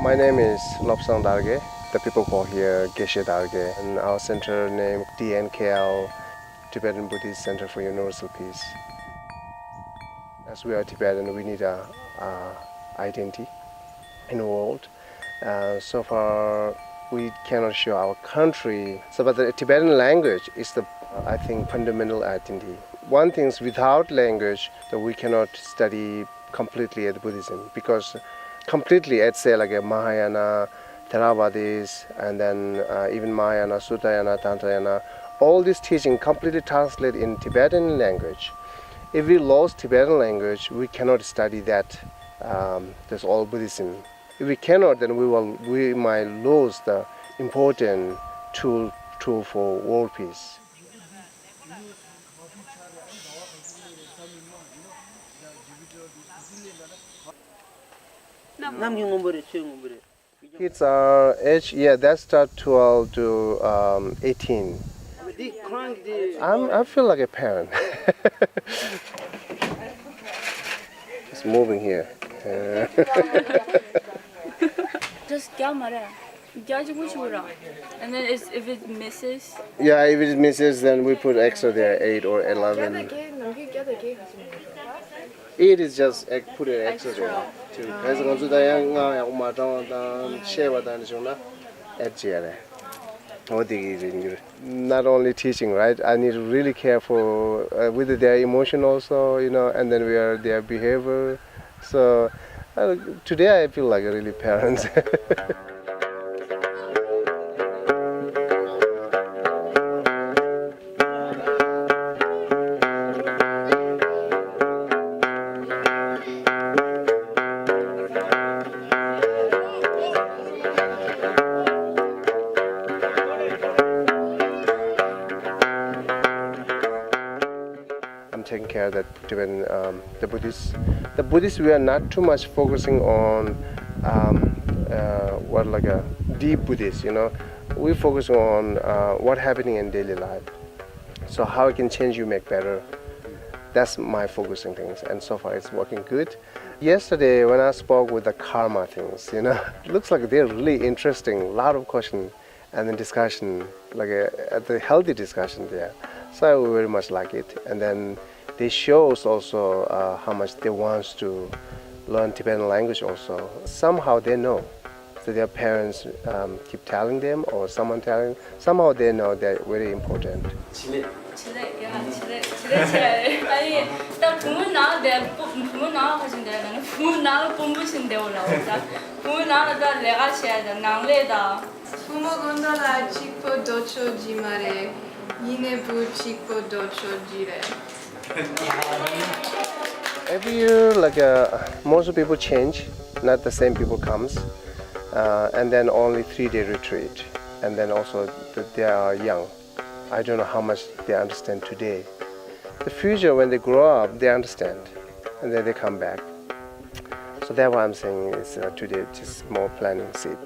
My name is Lobsang Darge. The people call here Geshe Darge, and our center name DNKL, Tibetan Buddhist Center for Universal Peace. As we are Tibetan, we need a identity in the world. So far, we cannot show our country. So, but the Tibetan language is the, I think, fundamental identity. One thing is, without language, that we cannot study completely at Buddhism, because completely, let's say like a Mahayana, Theravadis, and then even Mahayana, Sutayana, Tantrayana, all this teaching completely translated in Tibetan language. If we lost Tibetan language, we cannot study that. That's all Buddhism. If we cannot, then we might lose the important tool for world peace. Kids are age, that start 12 to 18. I feel like a parent. It's moving here. Just and then if it misses? Yeah, if it misses, then we put extra there, 8 or 11. 8 is just put an extra there. Not only teaching, right? I need to really care for with their emotion also, and then we are their behavior. So today I feel like a really parent. Taking care of that Tibetan, the Buddhists. The Buddhists, we are not too much focusing on like a deep Buddhist, We focus on what happening in daily life. So how it can change you, make better. That's my focusing things, and so far it's working good. Yesterday when I spoke with the karma things, it looks like they're really interesting. A lot of questions and then discussion, like the healthy discussion there. So I very much like it, and then they shows also how much they want to learn Tibetan language also. Somehow they know. So their parents keep telling them, or someone telling, somehow they know they're very important. Every year, most of people change, not the same people comes, and then only 3-day retreat, and then also they are young. I don't know how much they understand today. The future, when they grow up, they understand, and then they come back. So that's why I'm saying it's today just more planning seed.